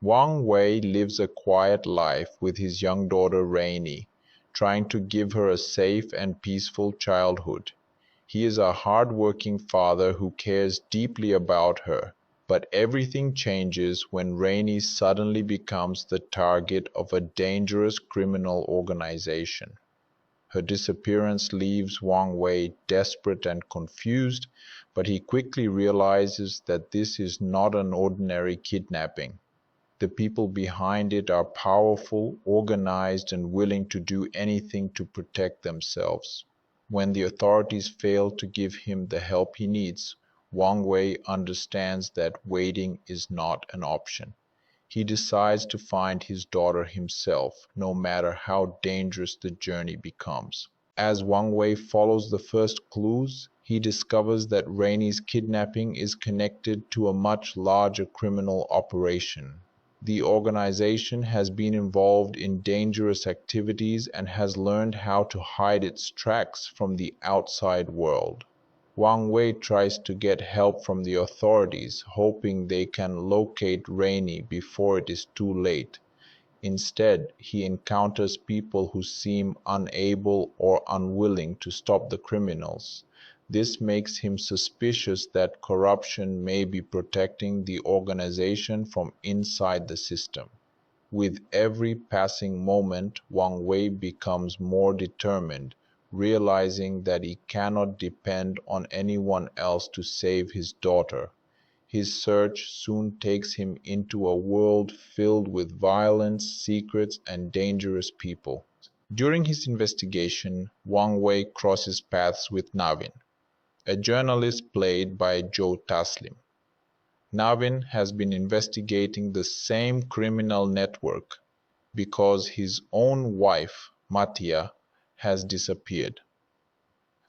Wang Wei lives a quiet life with his young daughter Rainy, trying to give her a safe and peaceful childhood. He is a hard-working father who cares deeply about her, but everything changes when Rainy suddenly becomes the target of a dangerous criminal organization. Her disappearance leaves Wang Wei desperate and confused, but he quickly realizes that this is not an ordinary kidnapping. The people behind it are powerful, organized, and willing to do anything to protect themselves. When the authorities fail to give him the help he needs, Wang Wei understands that waiting is not an option. He decides to find his daughter himself, no matter how dangerous the journey becomes. As Wang Wei follows the first clues, he discovers that Rainey's kidnapping is connected to a much larger criminal operation. The organization has been involved in dangerous activities and has learned how to hide its tracks from the outside world. Wang Wei tries to get help from the authorities, hoping they can locate Rainey before it is too late. Instead, he encounters people who seem unable or unwilling to stop the criminals. This makes him suspicious that corruption may be protecting the organization from inside the system. With every passing moment, Wang Wei becomes more determined, realizing that he cannot depend on anyone else to save his daughter. His search soon takes him into a world filled with violence, secrets, and dangerous people. During his investigation, Wang Wei crosses paths with Navin, a journalist played by Joe Taslim. Navin has been investigating the same criminal network because his own wife, Mattia, has disappeared.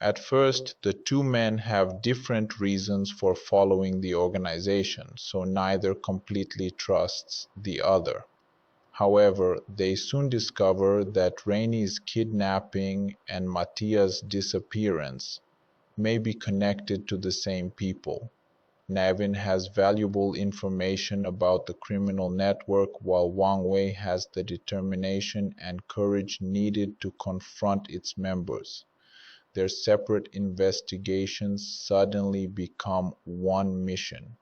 At first, the two men have different reasons for following the organization, so neither completely trusts the other. However, they soon discover that Rainey's kidnapping and Mattia's disappearance may be connected to the same people. Navin has valuable information about the criminal network, while Wang Wei has the determination and courage needed to confront its members. Their separate investigations suddenly become one mission.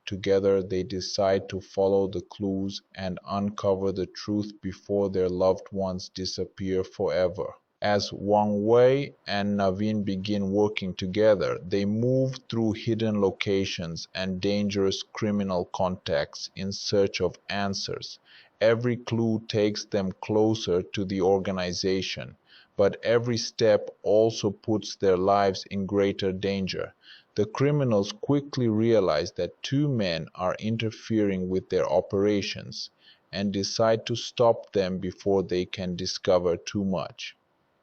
Together, they decide to follow the clues and uncover the truth before their loved ones disappear forever. As Wang Wei and Navin begin working together, they move through hidden locations and dangerous criminal contacts in search of answers. Every clue takes them closer to the organization, but every step also puts their lives in greater danger. The criminals quickly realize that two men are interfering with their operations and decide to stop them before they can discover too much.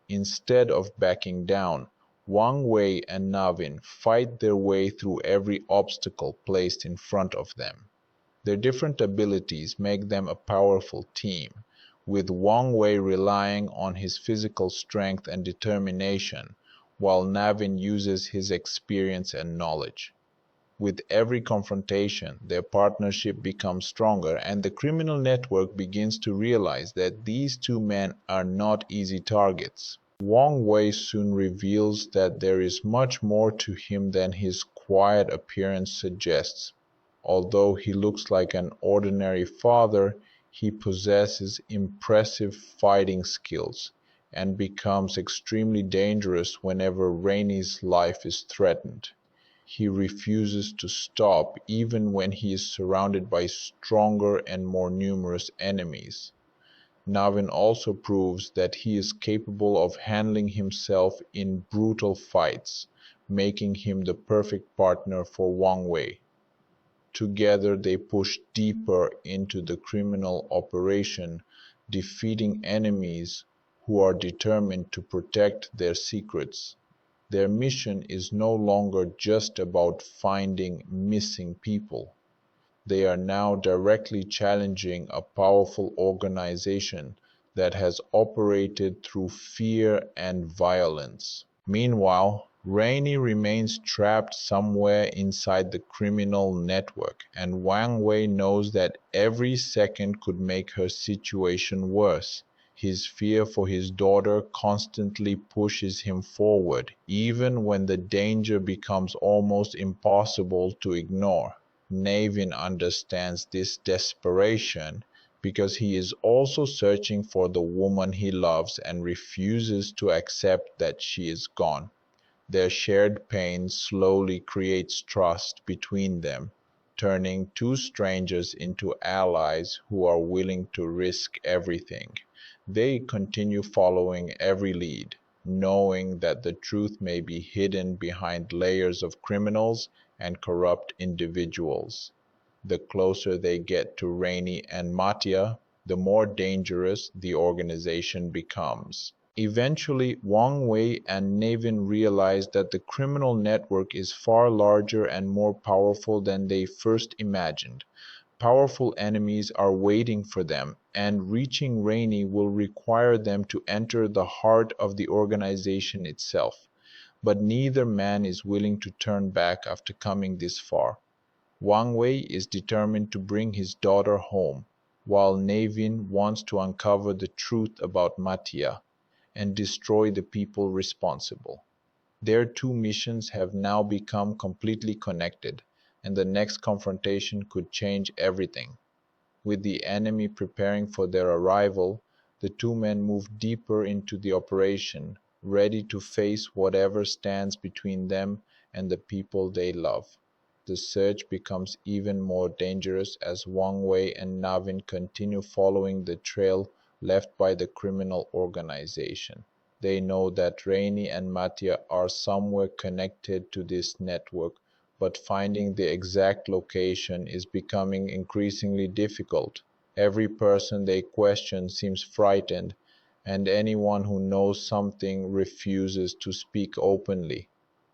Instead of backing down, Wang Wei and Navin fight their way through every obstacle placed in front of them. Their different abilities make them a powerful team, with Wang Wei relying on his physical strength and determination, while Navin uses his experience and knowledge. With every confrontation, their partnership becomes stronger, and the criminal network begins to realize that these two men are not easy targets. Wang Wei soon reveals that there is much more to him than his quiet appearance suggests. Although he looks like an ordinary father, he possesses impressive fighting skills and becomes extremely dangerous whenever Rainey's life is threatened. He refuses to stop even when he is surrounded by stronger and more numerous enemies. Navin also proves that he is capable of handling himself in brutal fights, making him the perfect partner for Wang Wei. Together they push deeper into the criminal operation, defeating enemies who are determined to protect their secrets. Their mission is no longer just about finding missing people. They are now directly challenging a powerful organization that has operated through fear and violence. Meanwhile, Rainey remains trapped somewhere inside the criminal network, and Wang Wei knows that every second could make her situation worse. His fear for his daughter constantly pushes him forward, even when the danger becomes almost impossible to ignore. Navin understands this desperation because he is also searching for the woman he loves and refuses to accept that she is gone. Their shared pain slowly creates trust between them, turning two strangers into allies who are willing to risk everything. They continue following every lead, knowing that the truth may be hidden behind layers of criminals and corrupt individuals. The closer they get to Rainey and Mattia, the more dangerous the organization becomes. Eventually, Wang Wei and Navin realize that the criminal network is far larger and more powerful than they first imagined. Powerful enemies are waiting for them, and reaching Rainey will require them to enter the heart of the organization itself. But neither man is willing to turn back after coming this far. Wang Wei is determined to bring his daughter home, while Navin wants to uncover the truth about Mattia and destroy the people responsible. Their two missions have now become completely connected, and the next confrontation could change everything. With the enemy preparing for their arrival, the two men move deeper into the operation, ready to face whatever stands between them and the people they love. The search becomes even more dangerous as Wang Wei and Navin continue following the trail left by the criminal organization. They know that Rainey and Mattia are somewhere connected to this network, but finding the exact location is becoming increasingly difficult. Every person they question seems frightened, and anyone who knows something refuses to speak openly.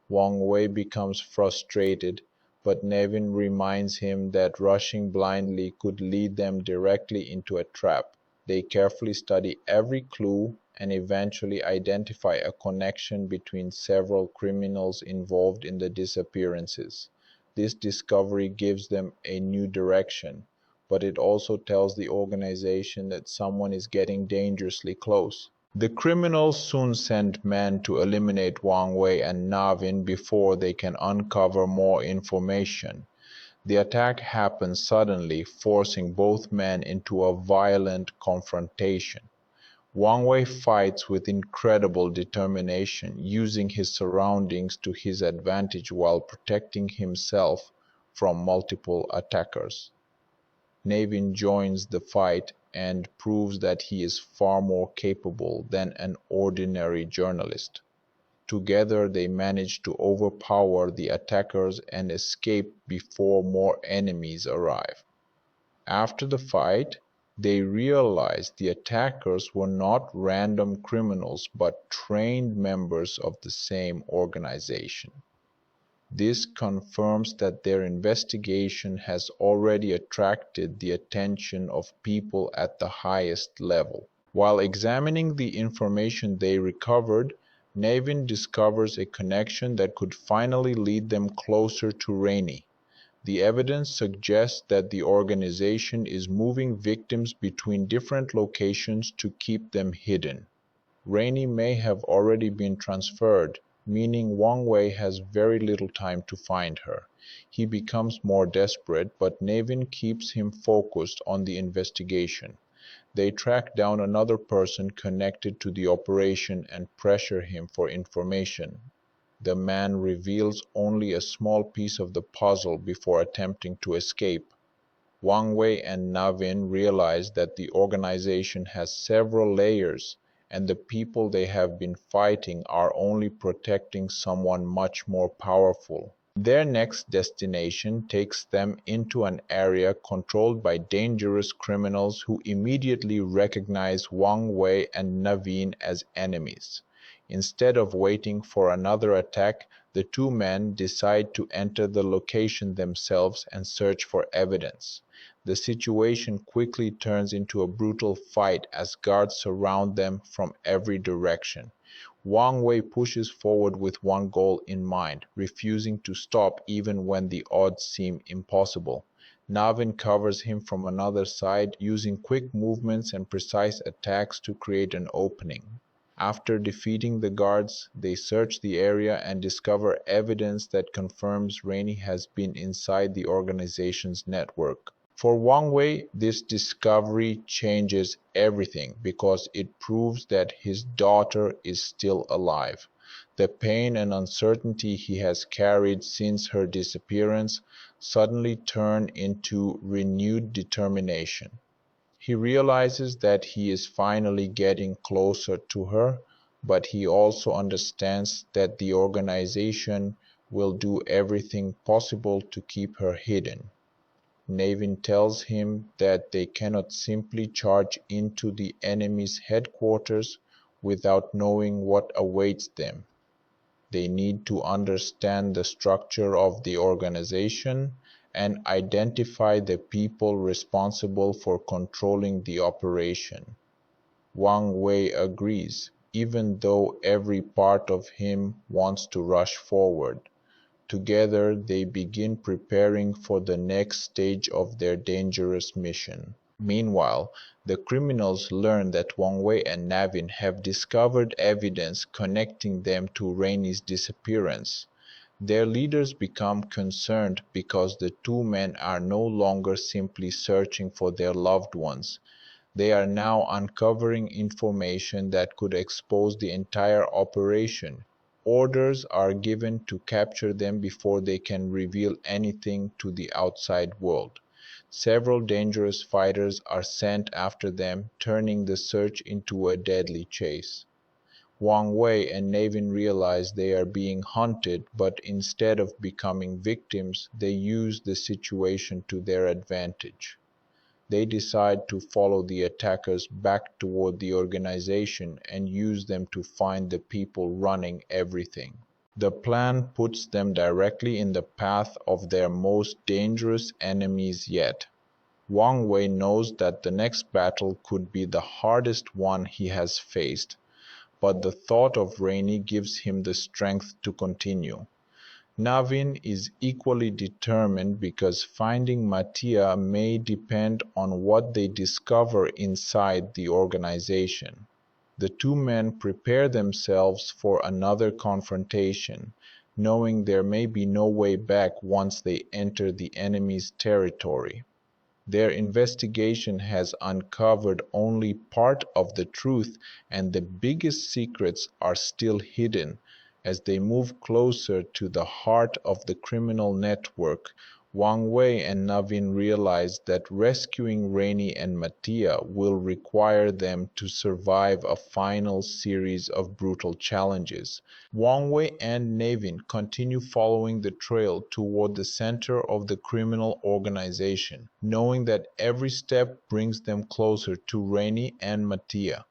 Wang Wei becomes frustrated, but Nevin reminds him that rushing blindly could lead them directly into a trap. They carefully study every clue and eventually identify a connection between several criminals involved in the disappearances. This discovery gives them a new direction, but it also tells the organization that someone is getting dangerously close. The criminals soon send men to eliminate Wang Wei and Navin before they can uncover more information. The attack happens suddenly, forcing both men into a violent confrontation. Wang Wei fights with incredible determination, using his surroundings to his advantage while protecting himself from multiple attackers. Navin joins the fight and proves that he is far more capable than an ordinary journalist. Together they manage to overpower the attackers and escape before more enemies arrive. After the fight, they realize the attackers were not random criminals but trained members of the same organization. This confirms that their investigation has already attracted the attention of people at the highest level. While examining the information they recovered, Navin discovers a connection that could finally lead them closer to Rainey. The evidence suggests that the organization is moving victims between different locations to keep them hidden. Rainey may have already been transferred, meaning Wang Wei has very little time to find her. He becomes more desperate, but Navin keeps him focused on the investigation. They track down another person connected to the operation and pressure him for information. The man reveals only a small piece of the puzzle before attempting to escape. Wang Wei and Navin realize that the organization has several layers, and the people they have been fighting are only protecting someone much more powerful. Their next destination takes them into an area controlled by dangerous criminals who immediately recognize Wang Wei and Navin as enemies. Instead of waiting for another attack, the two men decide to enter the location themselves and search for evidence. The situation quickly turns into a brutal fight as guards surround them from every direction. Wang Wei pushes forward with one goal in mind, refusing to stop even when the odds seem impossible. Navin covers him from another side, using quick movements and precise attacks to create an opening. After defeating the guards, they search the area and discover evidence that confirms Rainey has been inside the organization's network. For Wang Wei, this discovery changes everything because it proves that his daughter is still alive. The pain and uncertainty he has carried since her disappearance suddenly turn into renewed determination. He realizes that he is finally getting closer to her, but he also understands that the organization will do everything possible to keep her hidden. Navin tells him that they cannot simply charge into the enemy's headquarters without knowing what awaits them. They need to understand the structure of the organization and identify the people responsible for controlling the operation. Wang Wei agrees, even though every part of him wants to rush forward. Together they begin preparing for the next stage of their dangerous mission. Meanwhile, the criminals learn that Wang Wei and Navin have discovered evidence connecting them to Rainey's disappearance. Their leaders become concerned because the two men are no longer simply searching for their loved ones. They are now uncovering information that could expose the entire operation. Orders are given to capture them before they can reveal anything to the outside world. Several dangerous fighters are sent after them, turning the search into a deadly chase. Wang Wei and Navin realize they are being hunted, but instead of becoming victims, they use the situation to their advantage. They decide to follow the attackers back toward the organization and use them to find the people running everything. The plan puts them directly in the path of their most dangerous enemies yet. Wang Wei knows that the next battle could be the hardest one he has faced, but the thought of Rainey gives him the strength to continue. Navin is equally determined because finding Mattia may depend on what they discover inside the organization. The two men prepare themselves for another confrontation, knowing there may be no way back once they enter the enemy's territory. Their investigation has uncovered only part of the truth, and the biggest secrets are still hidden. As they move closer to the heart of the criminal network, Wang Wei and Navin realize that rescuing Rainey and Mattia will require them to survive a final series of brutal challenges. Wang Wei and Navin continue following the trail toward the center of the criminal organization, knowing that every step brings them closer to Rainey and Mattia.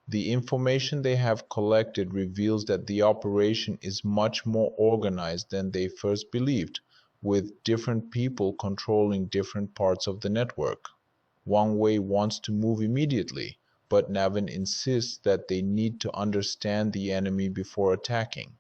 The information they have collected reveals that the operation is much more organized than they first believed, with different people controlling different parts of the network. Wang Wei wants to move immediately, but Navin insists that they need to understand the enemy before attacking.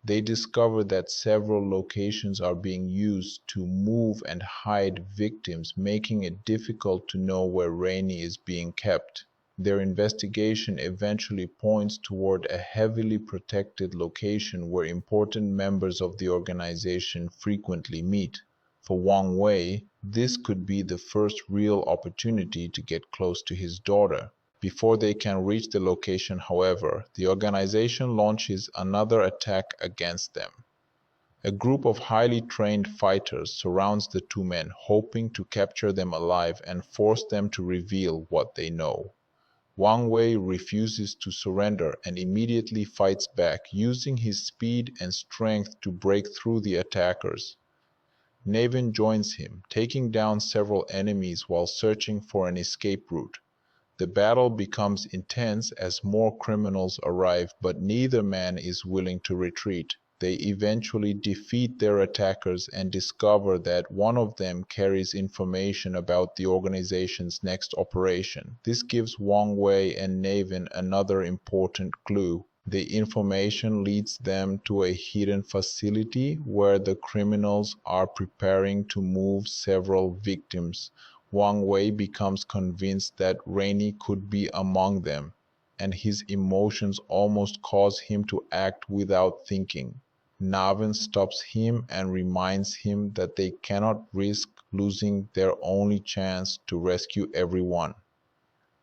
They discover that several locations are being used to move and hide victims, making it difficult to know where Rainey is being kept. Their investigation eventually points toward a heavily protected location where important members of the organization frequently meet. For Wang Wei, this could be the first real opportunity to get close to his daughter. Before they can reach the location, however, the organization launches another attack against them. A group of highly trained fighters surrounds the two men, hoping to capture them alive and force them to reveal what they know. Wang Wei refuses to surrender and immediately fights back, using his speed and strength to break through the attackers. Navin joins him, taking down several enemies while searching for an escape route. The battle becomes intense as more criminals arrive, but neither man is willing to retreat. They eventually defeat their attackers and discover that one of them carries information about the organization's next operation. This gives Wang Wei and Navin another important clue. The information leads them to a hidden facility where the criminals are preparing to move several victims. Wang Wei becomes convinced that Rainey could be among them, and his emotions almost cause him to act without thinking. Navin stops him and reminds him that they cannot risk losing their only chance to rescue everyone.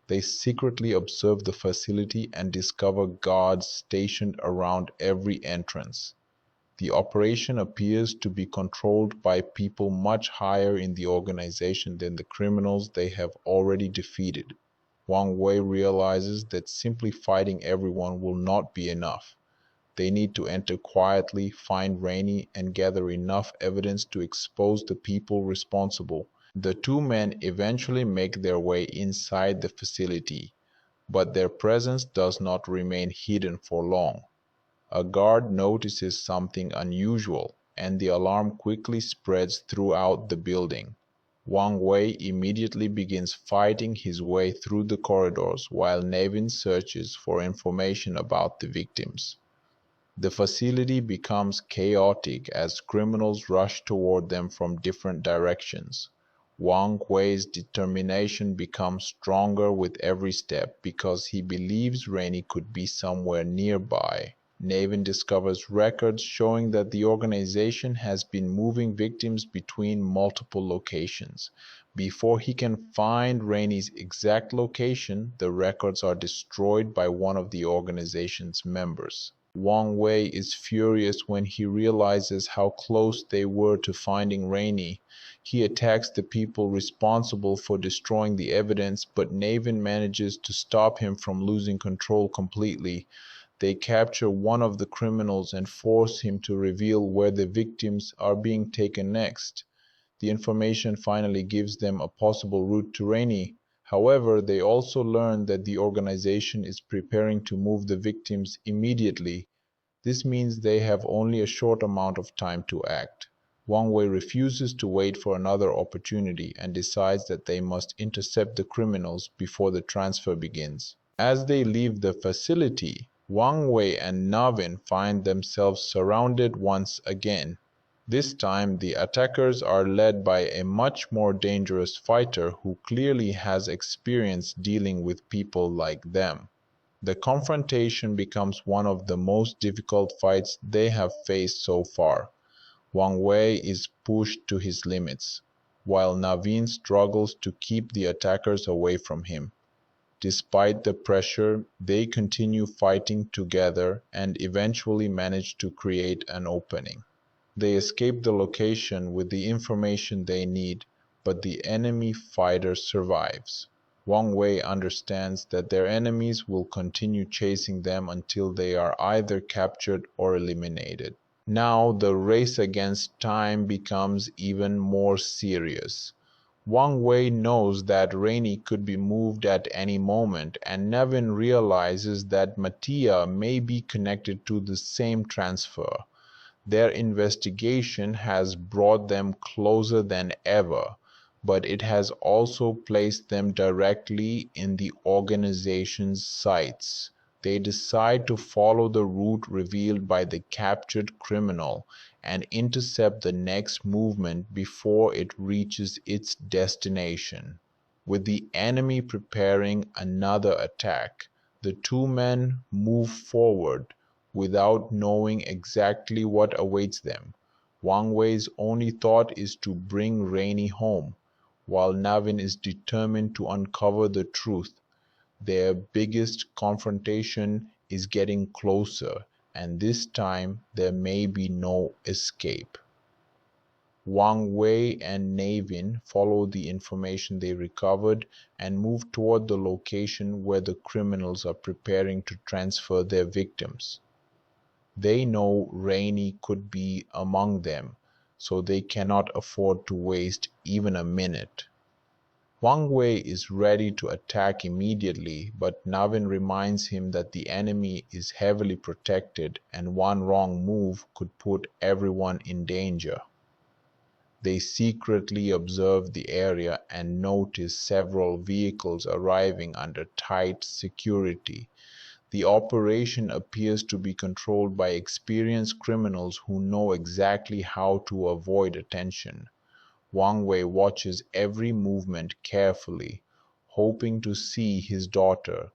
They secretly observe the facility and discover guards stationed around every entrance. The operation appears to be controlled by people much higher in the organization than the criminals they have already defeated. Wang Wei realizes that simply fighting everyone will not be enough. They need to enter quietly, find Rainey, and gather enough evidence to expose the people responsible. The two men eventually make their way inside the facility, but their presence does not remain hidden for long. A guard notices something unusual, and the alarm quickly spreads throughout the building. Wang Wei immediately begins fighting his way through the corridors while Navin searches for information about the victims. The facility becomes chaotic as criminals rush toward them from different directions. Wang Wei's determination becomes stronger with every step because he believes Rainey could be somewhere nearby. Navin discovers records showing that the organization has been moving victims between multiple locations. Before he can find Rainey's exact location, the records are destroyed by one of the organization's members. Wang Wei is furious when he realizes how close they were to finding Rainey. He attacks the people responsible for destroying the evidence, but Navin manages to stop him from losing control completely. They capture one of the criminals and force him to reveal where the victims are being taken next. The information finally gives them a possible route to Rainey. However, they also learn that the organization is preparing to move the victims immediately. This means they have only a short amount of time to act. Wang Wei refuses to wait for another opportunity and decides that they must intercept the criminals before the transfer begins. As they leave the facility, Wang Wei and Navin find themselves surrounded once again. This time, the attackers are led by a much more dangerous fighter who clearly has experience dealing with people like them. The confrontation becomes one of the most difficult fights they have faced so far. Wang Wei is pushed to his limits, while Navin struggles to keep the attackers away from him. Despite the pressure, they continue fighting together and eventually manage to create an opening. They escape the location with the information they need, but the enemy fighter survives. Wang Wei understands that their enemies will continue chasing them until they are either captured or eliminated. Now the race against time becomes even more serious. Wang Wei knows that Rainey could be moved at any moment, and Nevin realizes that Mattia may be connected to the same transfer. Their investigation has brought them closer than ever, but it has also placed them directly in the organization's sights. They decide to follow the route revealed by the captured criminal and intercept the next movement before it reaches its destination. With the enemy preparing another attack, the two men move forward without knowing exactly what awaits them. Wang Wei's only thought is to bring Rainey home, while Navin is determined to uncover the truth. Their biggest confrontation is getting closer, and this time there may be no escape. Wang Wei and Navin follow the information they recovered and move toward the location where the criminals are preparing to transfer their victims. They know Rainey could be among them, so they cannot afford to waste even a minute. Wang Wei is ready to attack immediately, but Navin reminds him that the enemy is heavily protected and one wrong move could put everyone in danger. They secretly observe the area and notice several vehicles arriving under tight security. The operation appears to be controlled by experienced criminals who know exactly how to avoid attention. Wang Wei watches every movement carefully, hoping to see his daughter.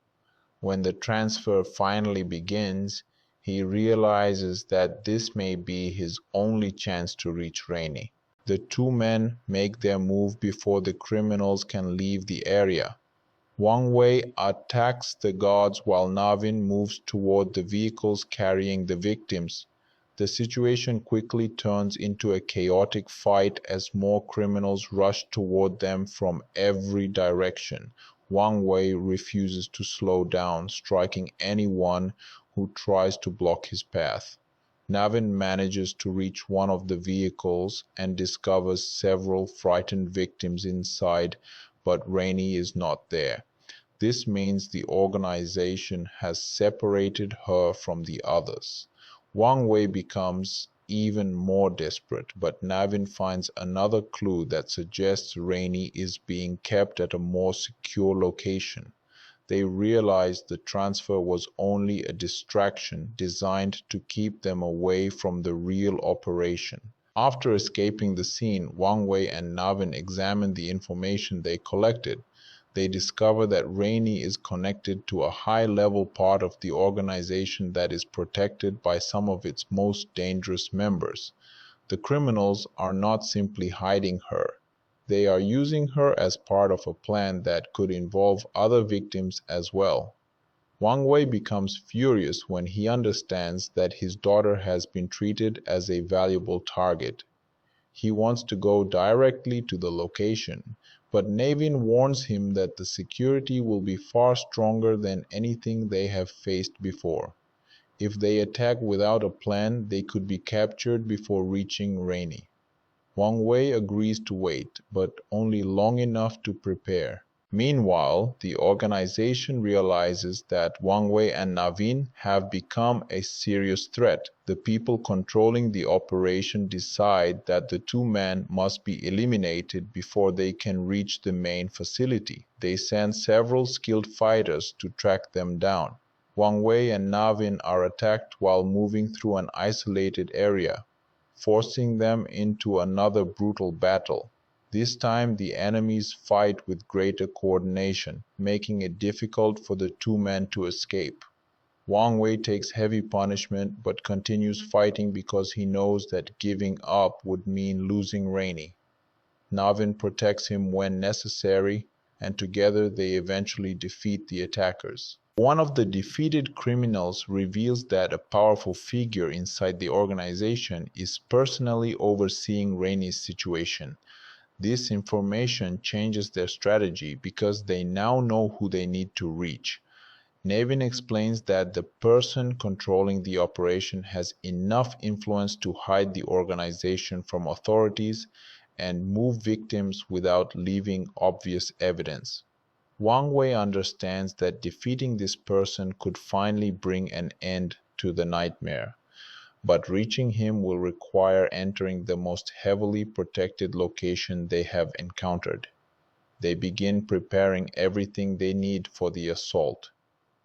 When the transfer finally begins, he realizes that this may be his only chance to reach Rainey. The two men make their move before the criminals can leave the area. Wang Wei attacks the guards while Navin moves toward the vehicles carrying the victims. The situation quickly turns into a chaotic fight as more criminals rush toward them from every direction. Wang Wei refuses to slow down, striking anyone who tries to block his path. Navin manages to reach one of the vehicles and discovers several frightened victims inside, but Rainey is not there. This means the organization has separated her from the others. Wang Wei becomes even more desperate, but Navin finds another clue that suggests Rainey is being kept at a more secure location. They realize the transfer was only a distraction designed to keep them away from the real operation. After escaping the scene, Wang Wei and Navin examine the information they collected. They discover that Rainey is connected to a high-level part of the organization that is protected by some of its most dangerous members. The criminals are not simply hiding her. They are using her as part of a plan that could involve other victims as well. Wang Wei becomes furious when he understands that his daughter has been treated as a valuable target. He wants to go directly to the location, but Navin warns him that the security will be far stronger than anything they have faced before. If they attack without a plan, they could be captured before reaching Rainey. Wang Wei agrees to wait, but only long enough to prepare. Meanwhile, the organization realizes that Wang Wei and Navin have become a serious threat. The people controlling the operation decide that the two men must be eliminated before they can reach the main facility. They send several skilled fighters to track them down. Wang Wei and Navin are attacked while moving through an isolated area, forcing them into another brutal battle. This time the enemies fight with greater coordination, making it difficult for the two men to escape. Wang Wei takes heavy punishment but continues fighting because he knows that giving up would mean losing Rainey. Navin protects him when necessary, and together they eventually defeat the attackers. One of the defeated criminals reveals that a powerful figure inside the organization is personally overseeing Rainey's situation. This information changes their strategy because they now know who they need to reach. Navin explains that the person controlling the operation has enough influence to hide the organization from authorities and move victims without leaving obvious evidence. Wang Wei understands that defeating this person could finally bring an end to the nightmare. But reaching him will require entering the most heavily protected location they have encountered. They begin preparing everything they need for the assault.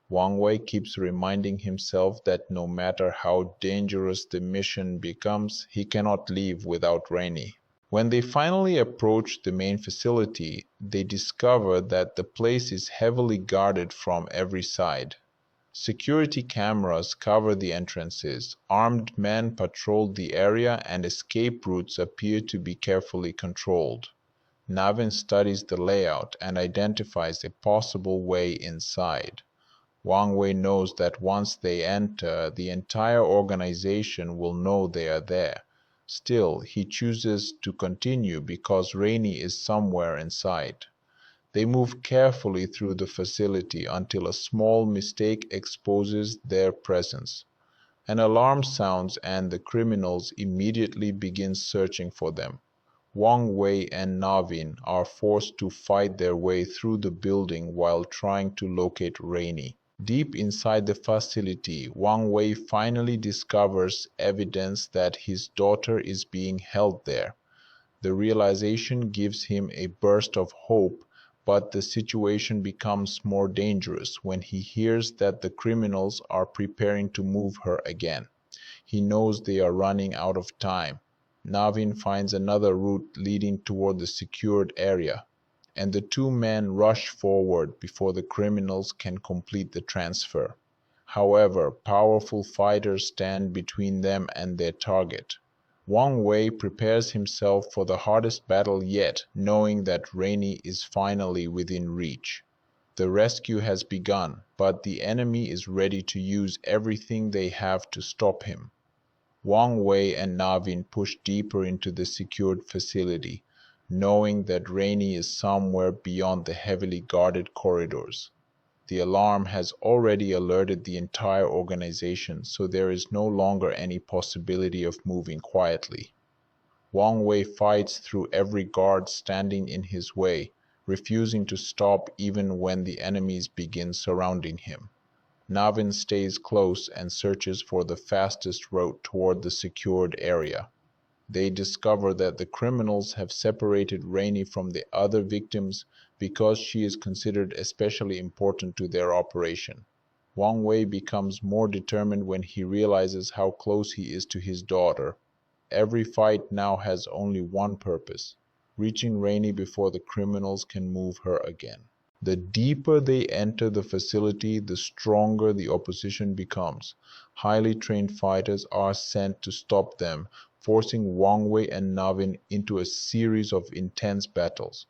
Wang Wei keeps reminding himself that no matter how dangerous the mission becomes, he cannot leave without Rainey. When they finally approach the main facility, they discover that the place is heavily guarded from every side. Security cameras cover the entrances, armed men patrol the area, and escape routes appear to be carefully controlled. Navin studies the layout and identifies a possible way inside. Wang Wei knows that once they enter, the entire organization will know they are there. Still, he chooses to continue because Rainey is somewhere inside. They move carefully through the facility until a small mistake exposes their presence. An alarm sounds and the criminals immediately begin searching for them. Wang Wei and Navin are forced to fight their way through the building while trying to locate Rainey. Deep inside the facility, Wang Wei finally discovers evidence that his daughter is being held there. The realization gives him a burst of hope, But the situation becomes more dangerous when he hears that the criminals are preparing to move her again. He knows they are running out of time. Navin finds another route leading toward the secured area, and the two men rush forward before the criminals can complete the transfer. However, powerful fighters stand between them and their target. Wang Wei prepares himself for the hardest battle yet, knowing that Rainey is finally within reach. The rescue has begun, but the enemy is ready to use everything they have to stop him. Wang Wei and Navin push deeper into the secured facility, knowing that Rainey is somewhere beyond the heavily guarded corridors. The alarm has already alerted the entire organization, so there is no longer any possibility of moving quietly. Wang Wei fights through every guard standing in his way, refusing to stop even when the enemies begin surrounding him. Navin stays close and searches for the fastest route toward the secured area. They discover that the criminals have separated Rainey from the other victims because she is considered especially important to their operation. Wang Wei becomes more determined when he realizes how close he is to his daughter. Every fight now has only one purpose: reaching Rainey before the criminals can move her again. The deeper they enter the facility, the stronger the opposition becomes. Highly trained fighters are sent to stop them, forcing Wang Wei and Navin into a series of intense battles.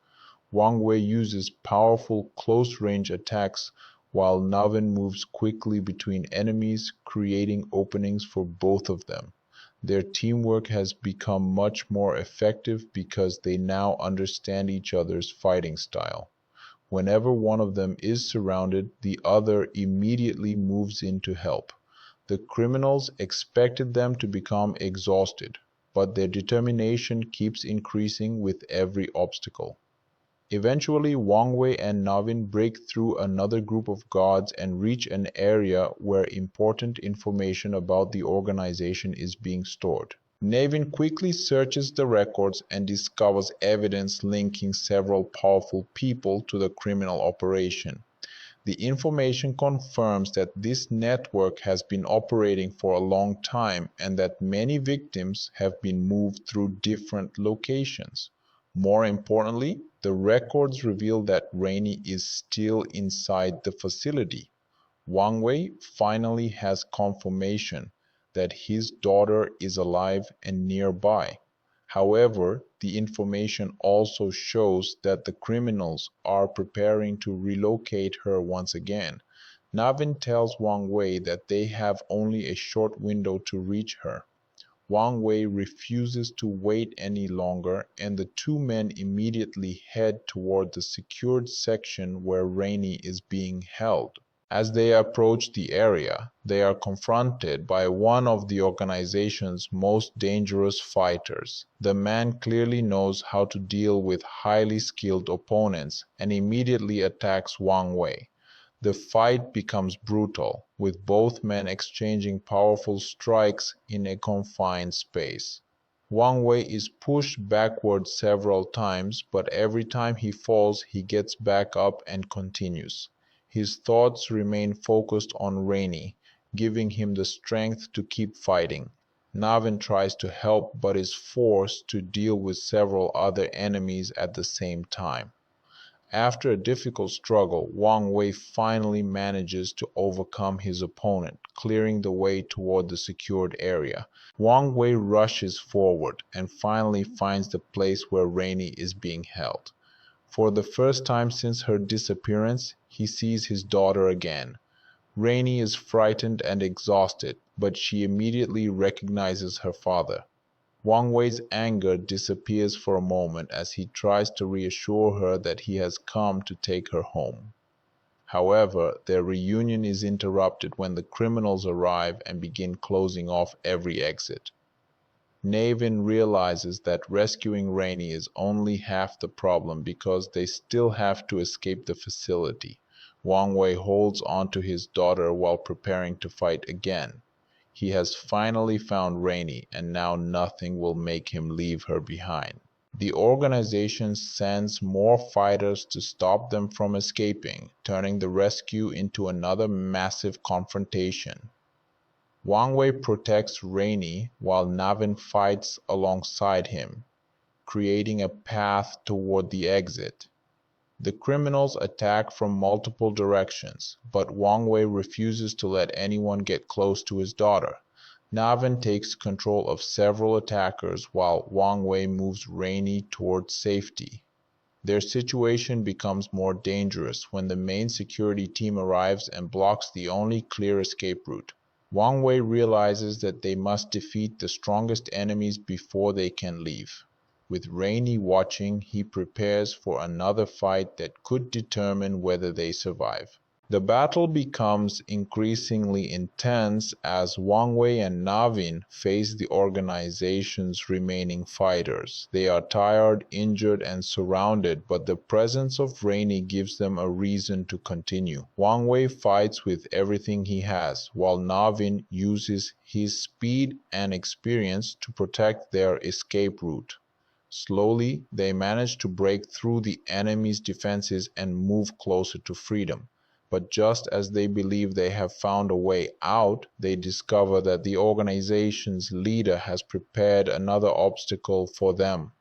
Wang Wei uses powerful close-range attacks, while Navin moves quickly between enemies, creating openings for both of them. Their teamwork has become much more effective because they now understand each other's fighting style. Whenever one of them is surrounded, the other immediately moves in to help. The criminals expected them to become exhausted, but their determination keeps increasing with every obstacle. Eventually, Wang Wei and Navin break through another group of guards and reach an area where important information about the organization is being stored. Navin quickly searches the records and discovers evidence linking several powerful people to the criminal operation. The information confirms that this network has been operating for a long time and that many victims have been moved through different locations. More importantly, the records reveal that Rainey is still inside the facility. Wang Wei finally has confirmation that his daughter is alive and nearby. However, the information also shows that the criminals are preparing to relocate her once again. Navin tells Wang Wei that they have only a short window to reach her. Wang Wei refuses to wait any longer, and the two men immediately head toward the secured section where Rainey is being held. As they approach the area, they are confronted by one of the organization's most dangerous fighters. The man clearly knows how to deal with highly skilled opponents and immediately attacks Wang Wei. The fight becomes brutal, with both men exchanging powerful strikes in a confined space. Wang Wei is pushed backward several times, but every time he falls, he gets back up and continues. His thoughts remain focused on Rainey, giving him the strength to keep fighting. Navin tries to help but is forced to deal with several other enemies at the same time. After a difficult struggle, Wang Wei finally manages to overcome his opponent, clearing the way toward the secured area. Wang Wei rushes forward and finally finds the place where Rainey is being held. For the first time since her disappearance, he sees his daughter again. Rainey is frightened and exhausted, but she immediately recognizes her father. Wang Wei's anger disappears for a moment as he tries to reassure her that he has come to take her home. However, their reunion is interrupted when the criminals arrive and begin closing off every exit. Navin realizes that rescuing Rainey is only half the problem because they still have to escape the facility. Wang Wei holds on to his daughter while preparing to fight again. He has finally found Rainey, and now nothing will make him leave her behind. The organization sends more fighters to stop them from escaping, turning the rescue into another massive confrontation. Wang Wei protects Rainey while Navin fights alongside him, creating a path toward the exit. The criminals attack from multiple directions, but Wang Wei refuses to let anyone get close to his daughter. Navin takes control of several attackers while Wang Wei moves Rainey towards safety. Their situation becomes more dangerous when the main security team arrives and blocks the only clear escape route. Wang Wei realizes that they must defeat the strongest enemies before they can leave. With Rainey watching, he prepares for another fight that could determine whether they survive. The battle becomes increasingly intense as Wang Wei and Navin face the organization's remaining fighters. They are tired, injured, and surrounded, but the presence of Rainey gives them a reason to continue. Wang Wei fights with everything he has, while Navin uses his speed and experience to protect their escape route. Slowly, they manage to break through the enemy's defenses and move closer to freedom. But just as they believe they have found a way out, they discover that the organization's leader has prepared another obstacle for them.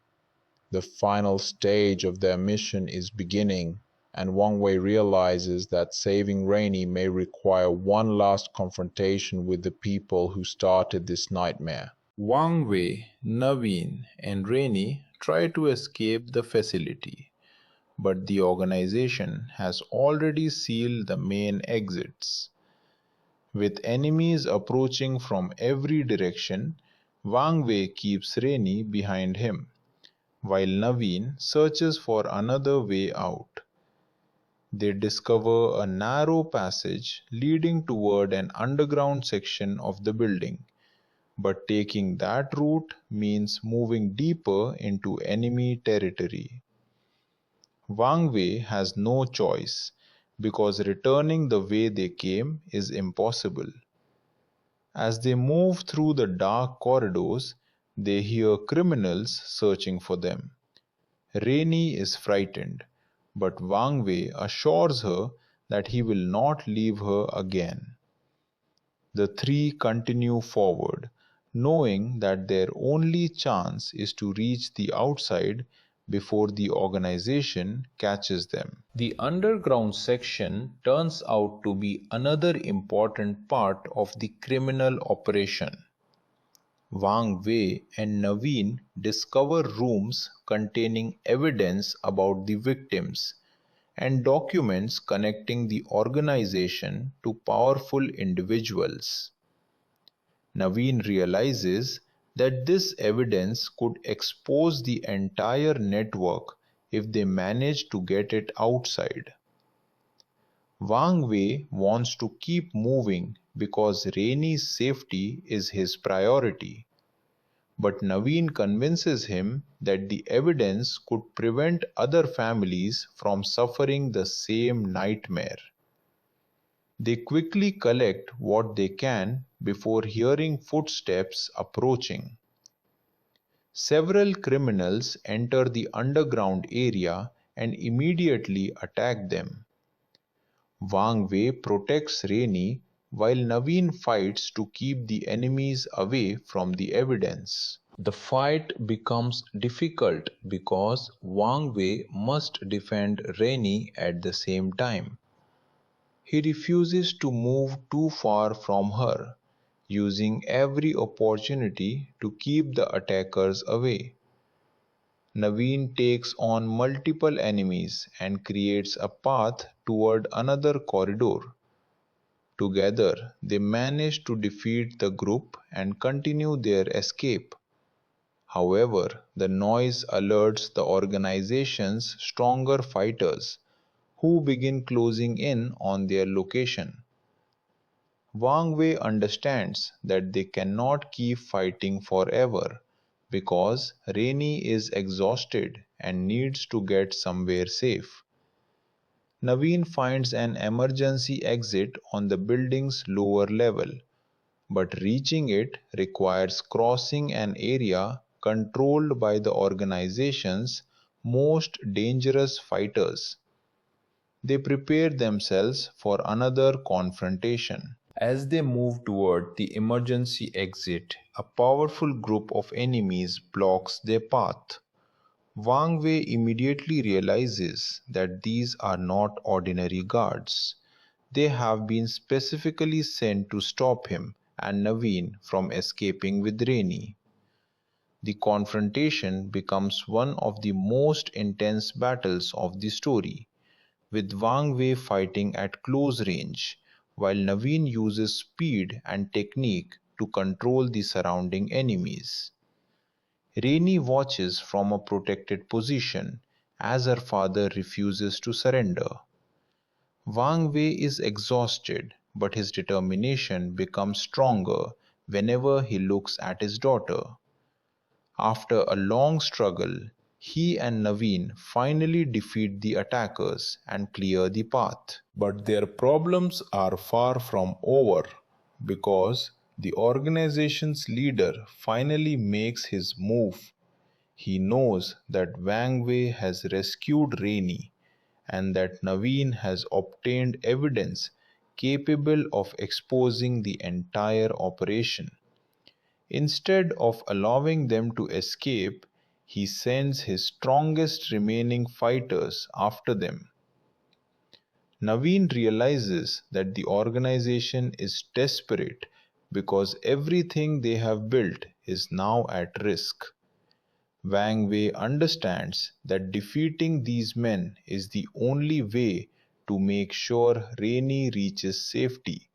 The final stage of their mission is beginning, and Wang Wei realizes that saving Rainey may require one last confrontation with the people who started this nightmare. Wang Wei, Navin, and Rainey try to escape the facility, but the organization has already sealed the main exits. With enemies approaching from every direction, Wang Wei keeps Rainey behind him, while Navin searches for another way out. They discover a narrow passage leading toward an underground section of the building, but taking that route means moving deeper into enemy territory. Wang Wei has no choice, because returning the way they came is impossible. As they move through the dark corridors, they hear criminals searching for them. Rainey is frightened, but Wang Wei assures her that he will not leave her again. The three continue forward, knowing that their only chance is to reach the outside before the organization catches them. The underground section turns out to be another important part of the criminal operation. Wang Wei and Navin discover rooms containing evidence about the victims and documents connecting the organization to powerful individuals. Navin realizes that this evidence could expose the entire network if they manage to get it outside. Wang Wei wants to keep moving because Rainey's safety is his priority, but Navin convinces him that the evidence could prevent other families from suffering the same nightmare. They quickly collect what they can before hearing footsteps approaching. Several criminals enter the underground area and immediately attack them. Wang Wei protects Rainey while Navin fights to keep the enemies away from the evidence. The fight becomes difficult because Wang Wei must defend Rainey at the same time. He refuses to move too far from her, using every opportunity to keep the attackers away. Navin takes on multiple enemies and creates a path toward another corridor. Together, they manage to defeat the group and continue their escape. However, the noise alerts the organization's stronger fighters, who begin closing in on their location. Wang Wei understands that they cannot keep fighting forever because Rainey is exhausted and needs to get somewhere safe. Navin finds an emergency exit on the building's lower level, but reaching it requires crossing an area controlled by the organization's most dangerous fighters. They prepare themselves for another confrontation. As they move toward the emergency exit, a powerful group of enemies blocks their path. Wang Wei immediately realizes that these are not ordinary guards. They have been specifically sent to stop him and Naveen from escaping with Rainey. The confrontation becomes one of the most intense battles of the story, with Wang Wei fighting at close range, while Naveen uses speed and technique to control the surrounding enemies. Rainey watches from a protected position as her father refuses to surrender. Wang Wei is exhausted, but his determination becomes stronger whenever he looks at his daughter. After a long struggle, he and Naveen finally defeat the attackers and clear the path. But their problems are far from over because the organization's leader finally makes his move. He knows that Wang Wei has rescued Rainey and that Naveen has obtained evidence capable of exposing the entire operation. Instead of allowing them to escape, he sends his strongest remaining fighters after them. Naveen realizes that the organization is desperate because everything they have built is now at risk. Wang Wei understands that defeating these men is the only way to make sure Rainey reaches safety.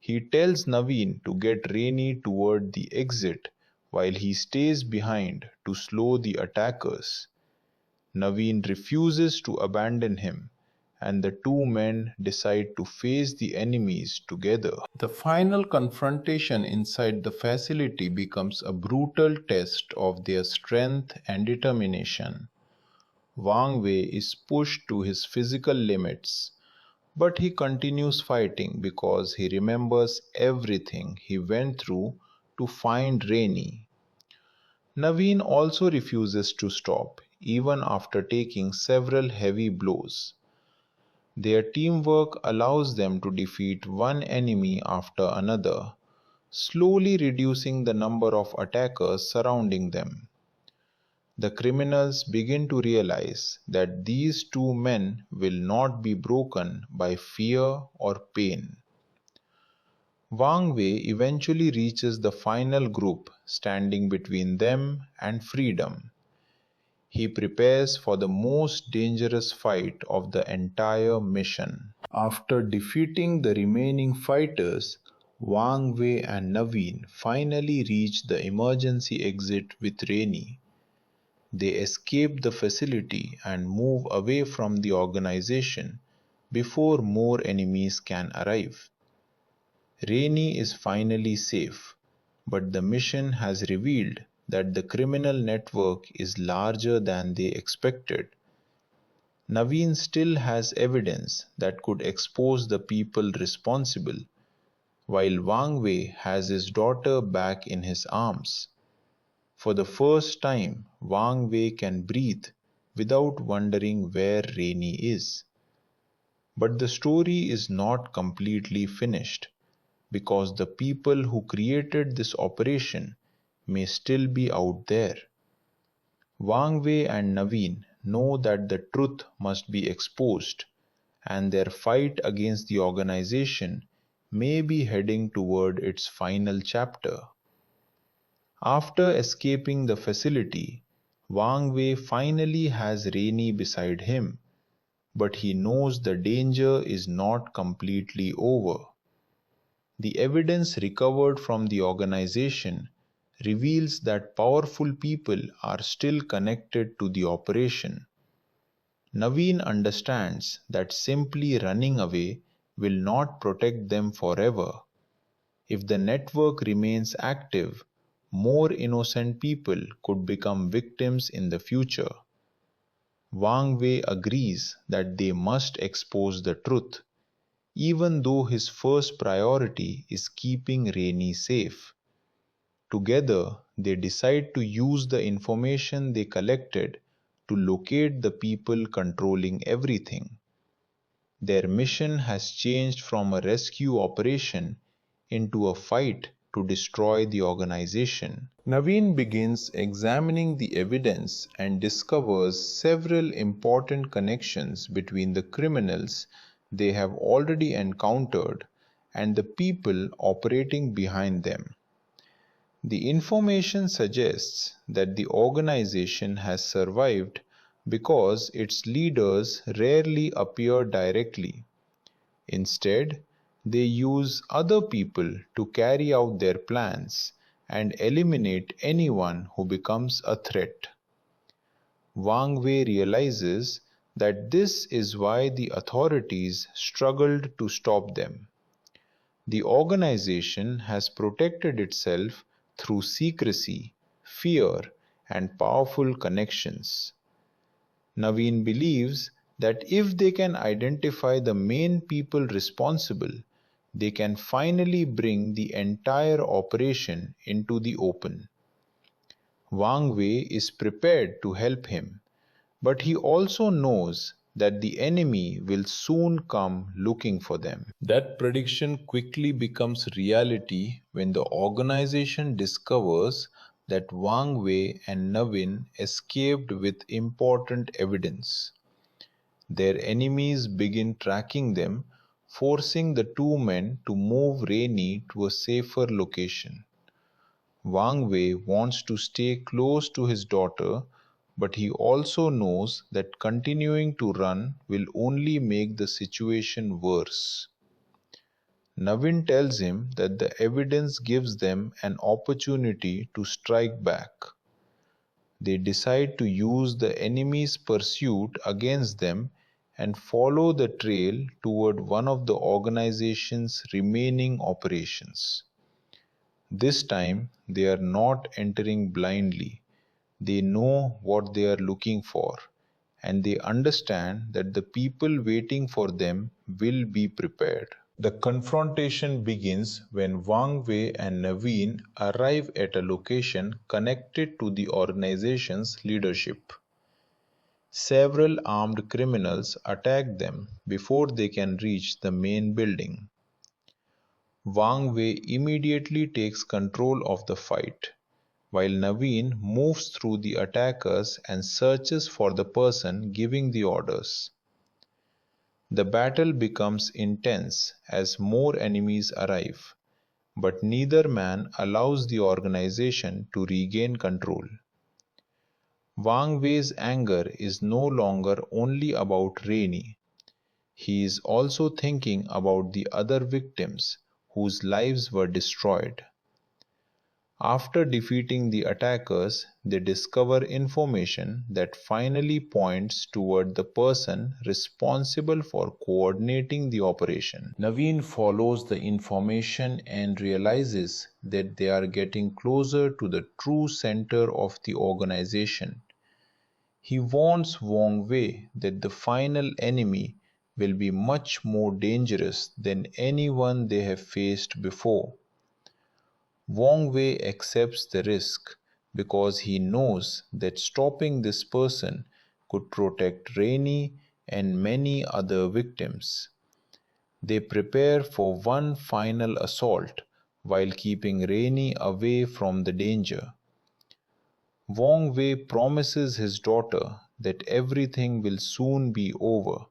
He tells Naveen to get Rainey toward the exit while he stays behind to slow the attackers. Naveen refuses to abandon him, and the two men decide to face the enemies together. The final confrontation inside the facility becomes a brutal test of their strength and determination. Wang Wei is pushed to his physical limits, but he continues fighting because he remembers everything he went through to find Rainey. Naveen also refuses to stop, even after taking several heavy blows. Their teamwork allows them to defeat one enemy after another, slowly reducing the number of attackers surrounding them. The criminals begin to realize that these two men will not be broken by fear or pain. Wang Wei eventually reaches the final group standing between them and freedom. He prepares for the most dangerous fight of the entire mission. After defeating the remaining fighters, Wang Wei and Naveen finally reach the emergency exit with Rainey. They escape the facility and move away from the organization before more enemies can arrive. Rainey is finally safe, but the mission has revealed that the criminal network is larger than they expected. Naveen still has evidence that could expose the people responsible, while Wang Wei has his daughter back in his arms. For the first time, Wang Wei can breathe without wondering where Rainey is. But the story is not completely finished, because the people who created this operation may still be out there. Wang Wei and Naveen know that the truth must be exposed, and their fight against the organization may be heading toward its final chapter. After escaping the facility, Wang Wei finally has Rainey beside him, but he knows the danger is not completely over. The evidence recovered from the organization reveals that powerful people are still connected to the operation. Naveen understands that simply running away will not protect them forever. If the network remains active, more innocent people could become victims in the future. Wang Wei agrees that they must expose the truth, even though his first priority is keeping Rainey safe. Together, they decide to use the information they collected to locate the people controlling everything. Their mission has changed from a rescue operation into a fight to destroy the organization. Naveen begins examining the evidence and discovers several important connections between the criminals they have already encountered and the people operating behind them. The information suggests that the organization has survived because its leaders rarely appear directly. Instead, they use other people to carry out their plans and eliminate anyone who becomes a threat. Wang Wei realizes that this is why the authorities struggled to stop them. The organization has protected itself through secrecy, fear, and powerful connections. Naveen believes that if they can identify the main people responsible, they can finally bring the entire operation into the open. Wang Wei is prepared to help him, but he also knows that the enemy will soon come looking for them. That prediction quickly becomes reality when the organization discovers that Wang Wei and Navin escaped with important evidence. Their enemies begin tracking them, forcing the two men to move Rainey to a safer location. Wang Wei wants to stay close to his daughter, but he also knows that continuing to run will only make the situation worse. Navin tells him that the evidence gives them an opportunity to strike back. They decide to use the enemy's pursuit against them and follow the trail toward one of the organization's remaining operations. This time, they are not entering blindly. They know what they are looking for, and they understand that the people waiting for them will be prepared. The confrontation begins when Wang Wei and Naveen arrive at a location connected to the organization's leadership. Several armed criminals attack them before they can reach the main building. Wang Wei immediately takes control of the fight, while Naveen moves through the attackers and searches for the person giving the orders. The battle becomes intense as more enemies arrive, but neither man allows the organization to regain control. Wang Wei's anger is no longer only about Rainey. He is also thinking about the other victims whose lives were destroyed. After defeating the attackers, they discover information that finally points toward the person responsible for coordinating the operation. Naveen follows the information and realizes that they are getting closer to the true center of the organization. He warns Wang Wei that the final enemy will be much more dangerous than anyone they have faced before. Wang Wei accepts the risk because he knows that stopping this person could protect Rainey and many other victims. They prepare for one final assault while keeping Rainey away from the danger. Wang Wei promises his daughter that everything will soon be over,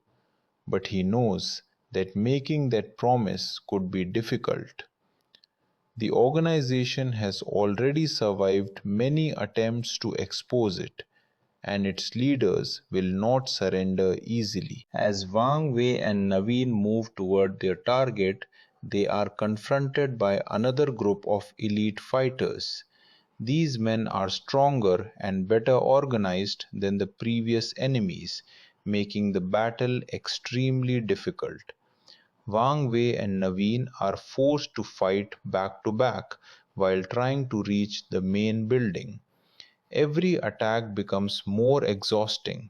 but he knows that making that promise could be difficult. The organization has already survived many attempts to expose it, and its leaders will not surrender easily. As Wang Wei and Naveen move toward their target, they are confronted by another group of elite fighters. These men are stronger and better organized than the previous enemies, making the battle extremely difficult. Wang Wei and Naveen are forced to fight back to back while trying to reach the main building. Every attack becomes more exhausting,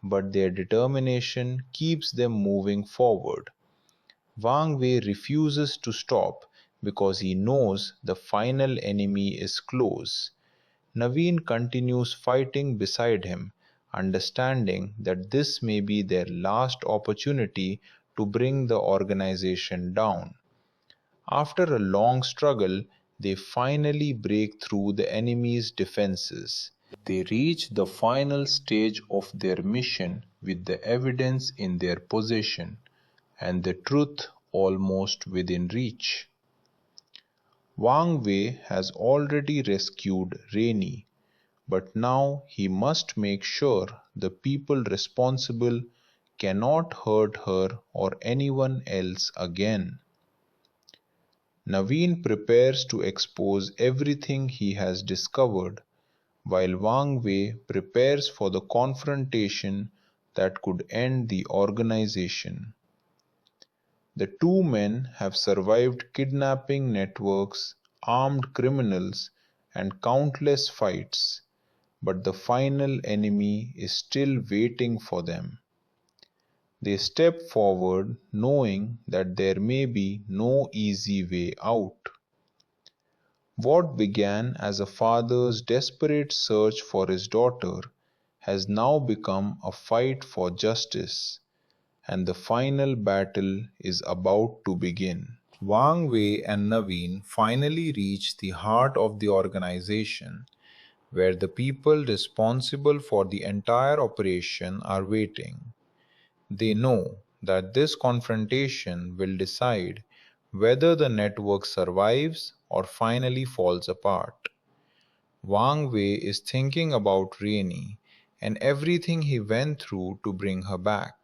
but their determination keeps them moving forward. Wang Wei refuses to stop because he knows the final enemy is close. Naveen continues fighting beside him, understanding that this may be their last opportunity to bring the organization down. After a long struggle, they finally break through the enemy's defenses. They reach the final stage of their mission with the evidence in their possession and the truth almost within reach. Wang Wei has already rescued Rainy, but now he must make sure the people responsible cannot hurt her or anyone else again. Naveen prepares to expose everything he has discovered, while Wang Wei prepares for the confrontation that could end the organization. The two men have survived kidnapping networks, armed criminals, and countless fights, but the final enemy is still waiting for them. They step forward knowing that there may be no easy way out. What began as a father's desperate search for his daughter has now become a fight for justice, and the final battle is about to begin. Wang Wei and Naveen finally reach the heart of the organization, where the people responsible for the entire operation are waiting. They know that this confrontation will decide whether the network survives or finally falls apart. Wang Wei is thinking about Rainy and everything he went through to bring her back,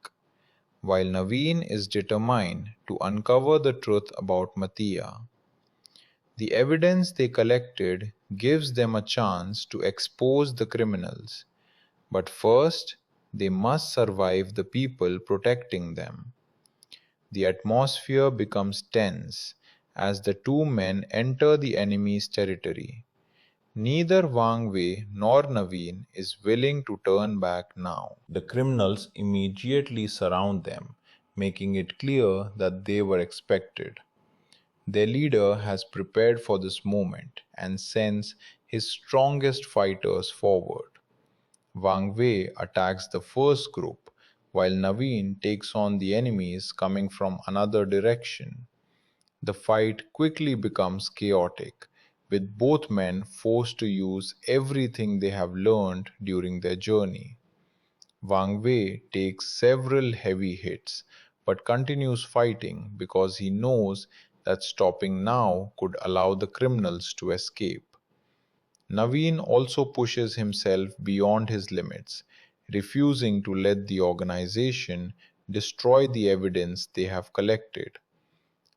while Naveen is determined to uncover the truth about Mattia. The evidence they collected gives them a chance to expose the criminals, but first they must survive the people protecting them. The atmosphere becomes tense as the two men enter the enemy's territory. Neither Wang Wei nor Naveen is willing to turn back now. The criminals immediately surround them, making it clear that they were expected. Their leader has prepared for this moment and sends his strongest fighters forward. Wang Wei attacks the first group, while Naveen takes on the enemies coming from another direction. The fight quickly becomes chaotic, with both men forced to use everything they have learned during their journey. Wang Wei takes several heavy hits, but continues fighting because he knows that stopping now could allow the criminals to escape. Naveen also pushes himself beyond his limits, refusing to let the organization destroy the evidence they have collected.